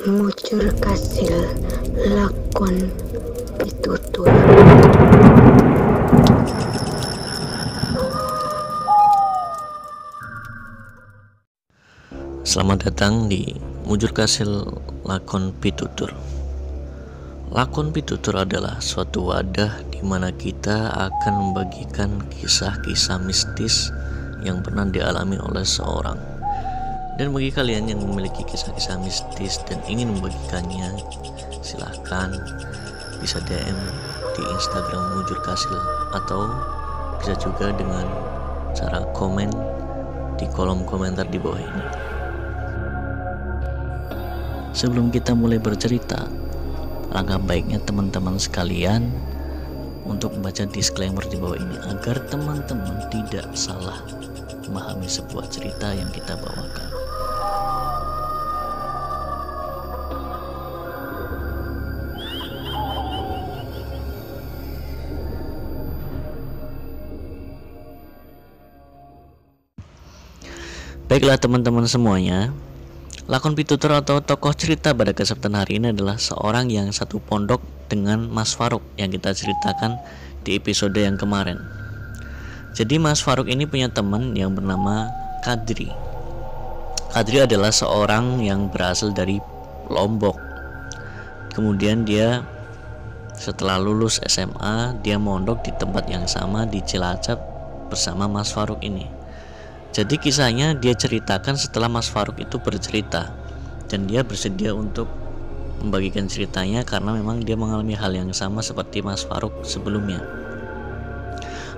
Mucur kasil lakon pitutur. Selamat datang di Mujur Kasil Lakon Pitutur. Lakon pitutur adalah suatu wadah di mana kita akan membagikan kisah-kisah mistis yang pernah dialami oleh seorang. Dan bagi kalian yang memiliki kisah-kisah mistis dan ingin membagikannya, silahkan bisa DM di Instagram Mujur Kasil atau bisa juga dengan cara komen di kolom komentar di bawah ini. Sebelum kita mulai bercerita, langkah baiknya teman-teman sekalian untuk membaca disclaimer di bawah ini agar teman-teman tidak salah memahami sebuah cerita yang kita bawakan. Baiklah teman-teman semuanya, lakon pitutur atau tokoh cerita pada kesempatan hari ini adalah seorang yang satu pondok dengan Mas Faruk yang kita ceritakan di episode yang kemarin. Jadi Mas Faruk ini punya teman yang bernama Kadri. Kadri adalah seorang yang berasal dari Lombok. Kemudian dia setelah lulus SMA, dia mondok di tempat yang sama di Cilacap bersama Mas Faruk ini. Jadi kisahnya dia ceritakan setelah Mas Faruk itu bercerita, dan dia bersedia untuk membagikan ceritanya karena memang dia mengalami hal yang sama seperti Mas Faruk sebelumnya.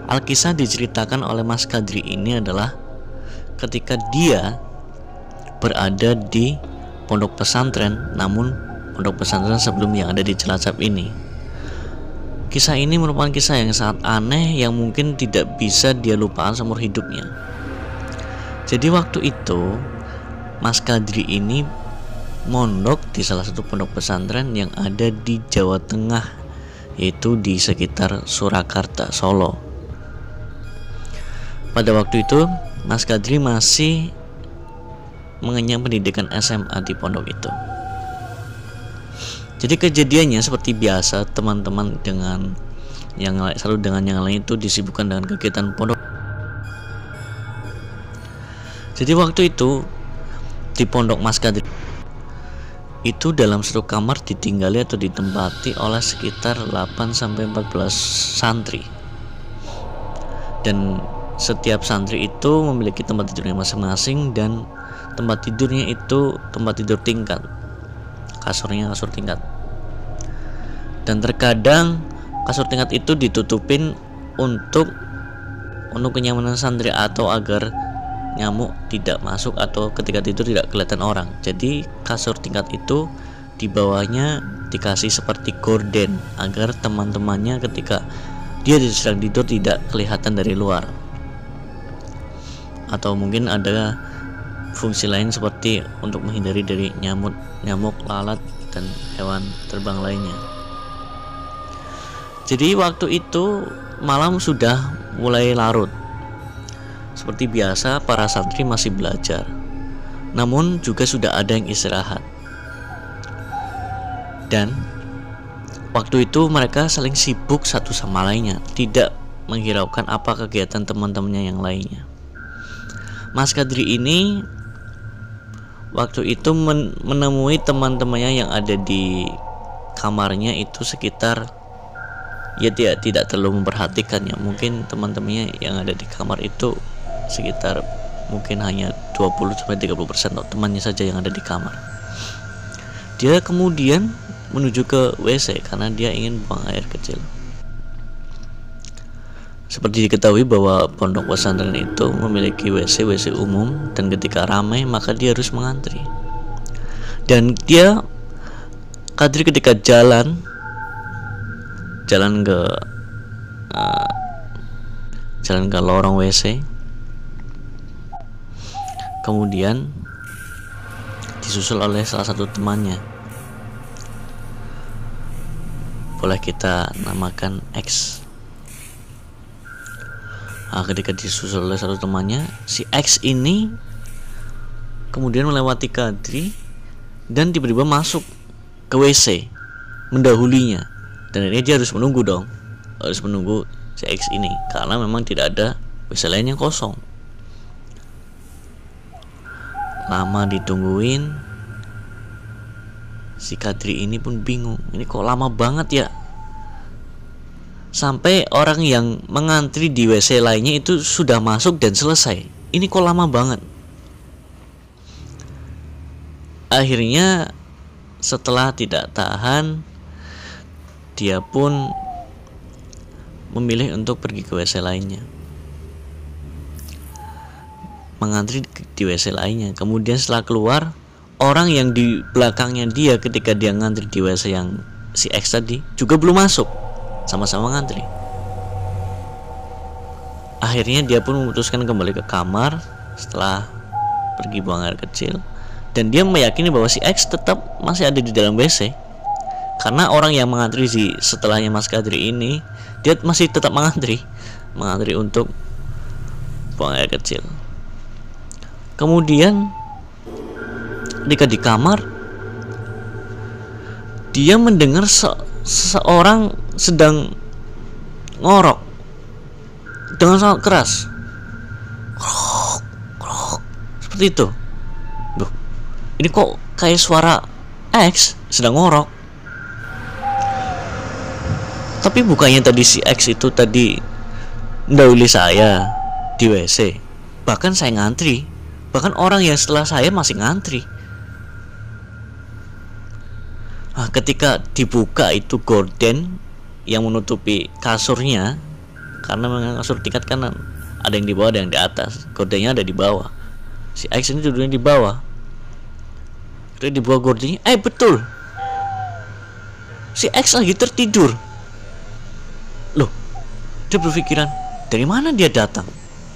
Alkisah diceritakan oleh Mas Kadri ini adalah ketika dia berada di pondok pesantren, namun pondok pesantren sebelum yang ada di Cilacap ini. Kisah ini merupakan kisah yang sangat aneh yang mungkin tidak bisa dia lupakan seumur hidupnya. Jadi waktu itu Mas Kadri ini mondok di salah satu pondok pesantren yang ada di Jawa Tengah, yaitu di sekitar Surakarta, Solo. Pada waktu itu Mas Kadri masih mengenyam pendidikan SMA di pondok itu. Jadi kejadiannya seperti biasa, teman-teman dengan yang satu dengan yang lain itu disibukkan dengan kegiatan pondok. Jadi waktu itu di pondok Mas Kadri itu dalam satu kamar ditinggali atau ditempati oleh sekitar 8-14 santri. Dan setiap santri itu memiliki tempat tidurnya masing-masing, dan tempat tidurnya itu tempat tidur tingkat. Kasurnya kasur tingkat. Dan terkadang kasur tingkat itu ditutupin untuk kenyamanan santri atau agar nyamuk tidak masuk atau ketika tidur tidak kelihatan orang. Jadi kasur tingkat itu di bawahnya dikasih seperti gorden agar teman-temannya ketika dia sedang tidur tidak kelihatan dari luar. Atau mungkin ada fungsi lain seperti untuk menghindari dari nyamuk, lalat dan hewan terbang lainnya. Jadi waktu itu malam sudah mulai larut. Seperti biasa para santri masih belajar, namun juga sudah ada yang istirahat. Dan waktu itu mereka saling sibuk satu sama lainnya, tidak menghiraukan apa kegiatan teman-temannya yang lainnya. Mas Kadri ini waktu itu menemui teman-temannya yang ada di kamarnya itu sekitar, ya dia tidak terlalu memperhatikannya. Mungkin teman-temannya yang ada di kamar itu sekitar mungkin hanya 20-30% temannya saja yang ada di kamar. Dia kemudian menuju ke WC karena dia ingin buang air kecil. Seperti diketahui bahwa pondok pesantren itu memiliki WC umum, dan ketika ramai maka dia harus mengantri. Dan dia Kadri ketika jalan ke lorong WC, kemudian disusul oleh salah satu temannya, boleh kita namakan X. Ketika disusul oleh satu temannya, si X ini kemudian melewati Kadri dan tiba-tiba masuk ke WC mendahulinya, dan akhirnya dia harus menunggu si X ini karena memang tidak ada WC lain yang kosong. Lama ditungguin, si Kadri ini pun bingung, ini kok lama banget ya. Sampai orang yang mengantri di WC lainnya itu sudah masuk dan selesai. Ini kok lama banget. Akhirnya setelah tidak tahan, dia pun memilih untuk pergi ke WC lainnya, mengantri di WC lainnya. Kemudian setelah keluar, orang yang di belakangnya dia ketika dia ngantri di WC yang si X tadi juga belum masuk, sama-sama ngantri. Akhirnya dia pun memutuskan kembali ke kamar setelah pergi buang air kecil, dan dia meyakini bahwa si X tetap masih ada di dalam WC. Karena orang yang mengantri setelahnya Mas Kadri ini, dia masih tetap mengantri untuk buang air kecil. Kemudian ketika di kamar, dia mendengar seseorang sedang ngorok dengan sangat keras, krok, seperti itu. Duh, ini kok kayak suara X sedang ngorok. Tapi bukannya tadi si X itu tadi mendahului saya di WC, bahkan saya ngantri, bahkan orang yang setelah saya masih ngantri. Nah, ketika dibuka itu gorden yang menutupi kasurnya, karena memang kasur tingkat kanan, ada yang di bawah, ada yang di atas. Gordennya ada di bawah. Si X ini duduknya di bawah. Ketika dibuka gordennya, betul, si X lagi tertidur. Loh, dia berpikiran, dari mana dia datang?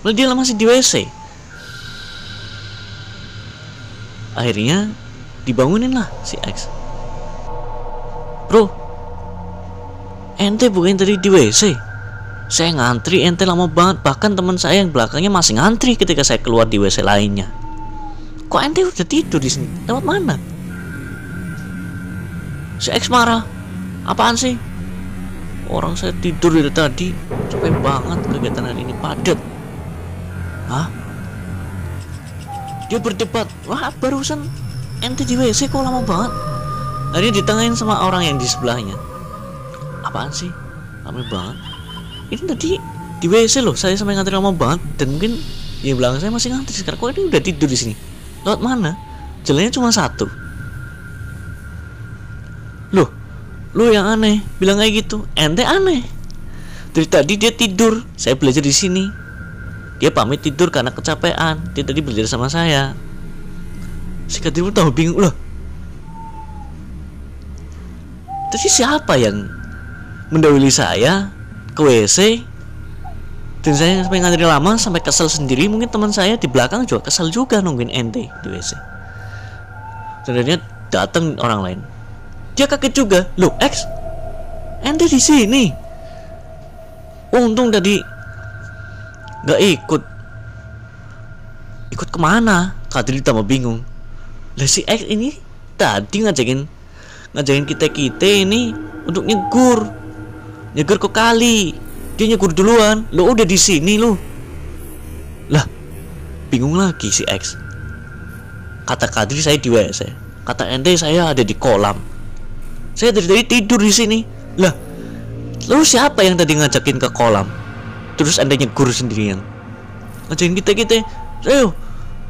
Lalu dia masih di WC. Akhirnya dibangunin lah si X. Bro, ente bukan tadi di WC? Saya ngantri, ente lama banget. Bahkan teman saya yang belakangnya masih ngantri ketika saya keluar di WC lainnya. Kok ente udah tidur di sini? Lewat mana? Si X marah. Apaan sih? Orang saya tidur dari tadi, capek banget, kegiatan hari ini padat. Hah? Dia berdebat. Wah, barusan ente di WC kok lama banget? Akhirnya ditengahin sama orang yang di sebelahnya. Apaan sih? Lama banget. Ini tadi di WC loh, saya sampai ngantri lama banget, dan mungkin di belakang saya masih ngantri. Sekarang kok ini udah tidur di sini? Lewat mana? Jalannya cuma satu. Loh, lu yang aneh, bilang kayak gitu. Ente aneh. Dari tadi dia tidur, saya belajar di sini. Dia pamit tidur karena kecapean. Dia tadi belajar sama saya. Si Kadri pun tahu bingung loh. Tadi siapa yang mendahului saya ke WC? Dan saya sampai ngantri lama, sampai kesel sendiri. Mungkin teman saya di belakang juga kesel juga nungguin ente di WC. Sebenarnya datang orang lain. Dia kaget juga. Loh, X, ente di sini. Untung tadi nggak ikut. Ikut kemana? Kadri tambah bingung. Lah si X ini tadi ngajakin kita ini untuk nyegur ke kali. Dia nyegur duluan. Lo udah di sini lo. Lah, bingung lagi si X. Kata Kadri saya di WC. Kata ente saya ada di kolam. Saya dari tadi tidur di sini. Lah, lalu siapa yang tadi ngajakin ke kolam? Terus ente nyegur sendirian. Ngajakin kita. Ayo,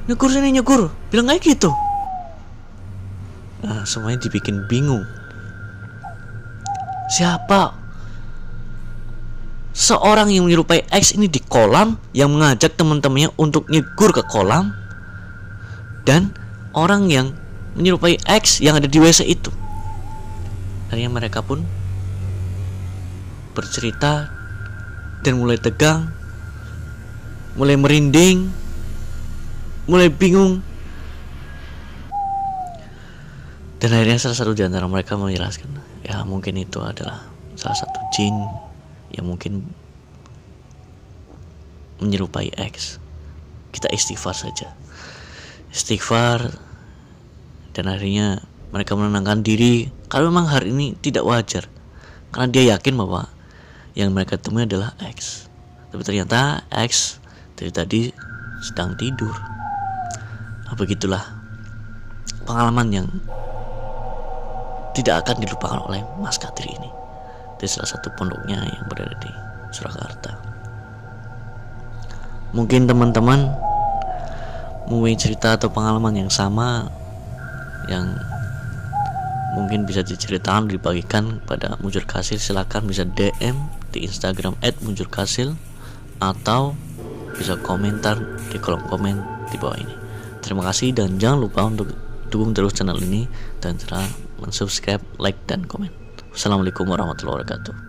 nyegur sini, nyegur. Bilang kayak gitu. Nah, semuanya dibikin bingung. Siapa seorang yang menyerupai X ini di kolam, yang mengajak teman-temannya untuk nyegur ke kolam, dan orang yang menyerupai X yang ada di WC itu? Akhirnya mereka pun bercerita dan mulai tegang, mulai merinding, mulai bingung. Dan akhirnya salah satu di antara mereka menjelaskan, ya mungkin itu adalah salah satu jin yang mungkin menyerupai X. Kita istighfar saja. Istighfar, dan akhirnya mereka menenangkan diri kalau memang hari ini tidak wajar, karena dia yakin bahwa yang mereka temui adalah X. Tapi ternyata X dari tadi sedang tidur. Begitulah pengalaman yang tidak akan dilupakan oleh Mas Kadri ini, di salah satu pondoknya yang berada di Surakarta. Mungkin teman-teman mempunyai cerita atau pengalaman yang sama yang mungkin bisa diceritakan, dibagikan pada Mujur Kasil. Silakan bisa DM di Instagram @mujurkasil atau bisa komentar di kolom komen di bawah ini. Terima kasih dan jangan lupa untuk dukung terus channel ini dan cara mensubscribe, like, dan komen. Wassalamualaikum warahmatullahi wabarakatuh.